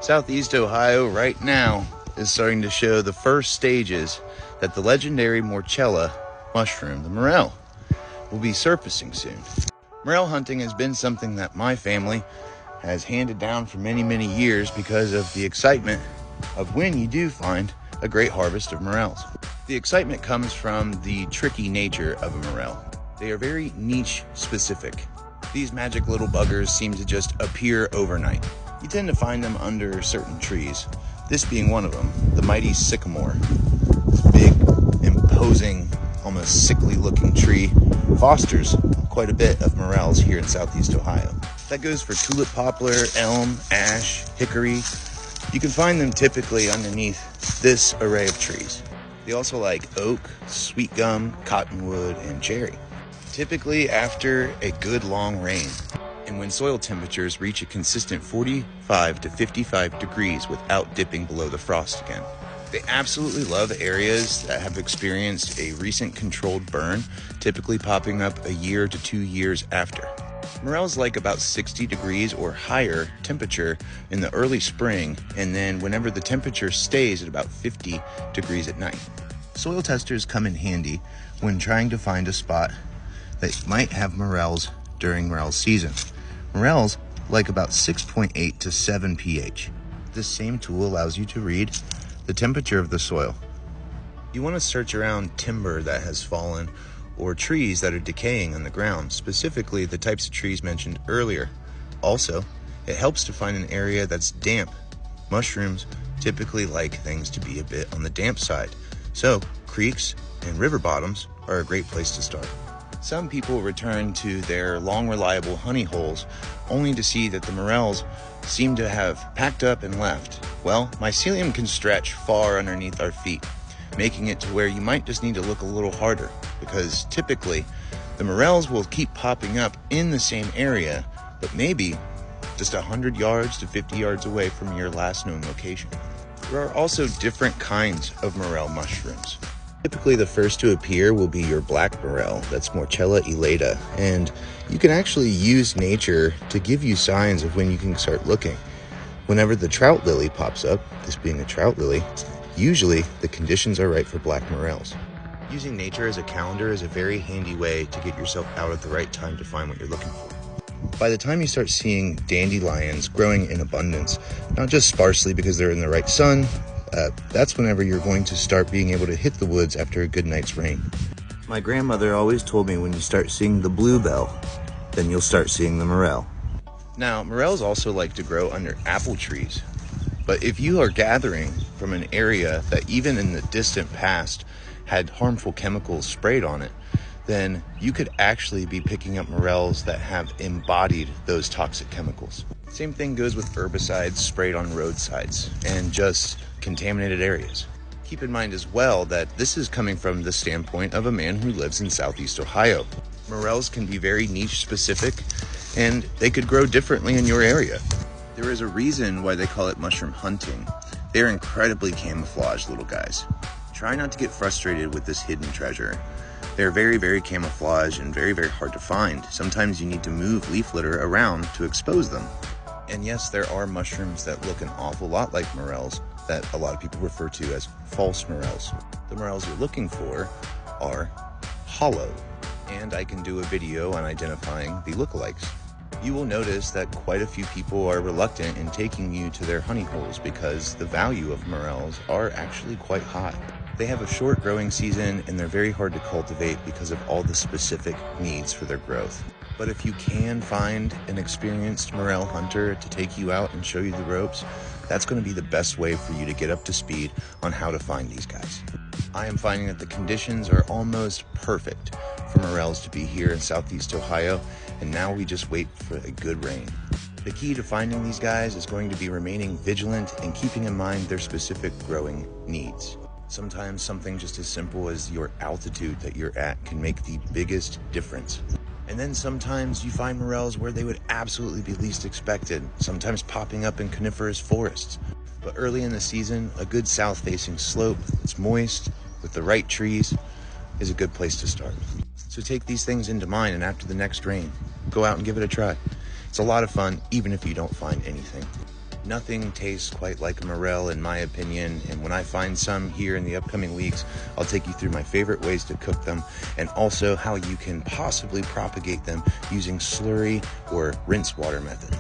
Southeast Ohio right now is starting to show the first stages that the legendary Morchella mushroom, the Morel, will be surfacing soon. Morel hunting has been something that my family has handed down for many, many years because of the excitement of when you do find a great harvest of morels. The excitement comes from the tricky nature of a morel. They are very niche specific. These magic little buggers seem to just appear overnight. You tend to find them under certain trees, this being one of them, the mighty sycamore. This big, imposing, almost sickly looking tree fosters quite a bit of morels here in Southeast Ohio. That goes for tulip poplar, elm, ash, hickory. You can find them typically underneath this array of trees. They also like oak, sweet gum, cottonwood, and cherry. Typically after a good long rain, and when soil temperatures reach a consistent 45 to 55 degrees without dipping below the frost again. They absolutely love areas that have experienced a recent controlled burn, typically popping up a year to 2 years after. Morels like about 60 degrees or higher temperature in the early spring, and then whenever the temperature stays at about 50 degrees at night. Soil testers come in handy when trying to find a spot that might have morels during morel season. Morels like about 6.8 to 7 pH. This same tool allows you to read the temperature of the soil. You want to search around timber that has fallen or trees that are decaying on the ground, specifically the types of trees mentioned earlier. Also, it helps to find an area that's damp. Mushrooms typically like things to be a bit on the damp side, so creeks and river bottoms are a great place to start. Some people return to their long reliable honey holes only to see that the morels seem to have packed up and left. Well, mycelium can stretch far underneath our feet, making it to where you might just need to look a little harder, because typically the morels will keep popping up in the same area, but maybe just 100 yards to 50 yards away from your last known location. There are also different kinds of morel mushrooms. Typically the first to appear will be your black morel, that's Morchella elata, and you can actually use nature to give you signs of when you can start looking. Whenever the trout lily pops up, this being a trout lily, usually the conditions are right for black morels. Using nature as a calendar is a very handy way to get yourself out at the right time to find what you're looking for. By the time you start seeing dandelions growing in abundance, not just sparsely because they're in the right sun, that's whenever you're going to start being able to hit the woods after a good night's rain. My grandmother always told me when you start seeing the bluebell, then you'll start seeing the morel. Now, morels also like to grow under apple trees, but if you are gathering from an area that even in the distant past had harmful chemicals sprayed on it, then you could actually be picking up morels that have embodied those toxic chemicals. Same thing goes with herbicides sprayed on roadsides and just contaminated areas. Keep in mind as well that this is coming from the standpoint of a man who lives in Southeast Ohio. Morels can be very niche specific, and they could grow differently in your area. There is a reason why they call it mushroom hunting. They're incredibly camouflaged little guys. Try not to get frustrated with this hidden treasure. They're very, very camouflaged and very, very hard to find. Sometimes you need to move leaf litter around to expose them. And yes, there are mushrooms that look an awful lot like morels that a lot of people refer to as false morels. The morels you're looking for are hollow, and I can do a video on identifying the lookalikes. You will notice that quite a few people are reluctant in taking you to their honey holes because the value of morels are actually quite high. They have a short growing season and they're very hard to cultivate because of all the specific needs for their growth. But if you can find an experienced morel hunter to take you out and show you the ropes, that's going to be the best way for you to get up to speed on how to find these guys. I am finding that the conditions are almost perfect for morels to be here in Southeast Ohio, and now we just wait for a good rain. The key to finding these guys is going to be remaining vigilant and keeping in mind their specific growing needs. Sometimes something just as simple as your altitude that you're at can make the biggest difference. And then sometimes you find morels where they would absolutely be least expected, sometimes popping up in coniferous forests. But early in the season, a good south-facing slope that's moist with the right trees is a good place to start. So take these things into mind, and after the next rain, go out and give it a try. It's a lot of fun, even if you don't find anything. Nothing tastes quite like a morel in my opinion, and when I find some here in the upcoming weeks, I'll take you through my favorite ways to cook them and also how you can possibly propagate them using slurry or rinse water method.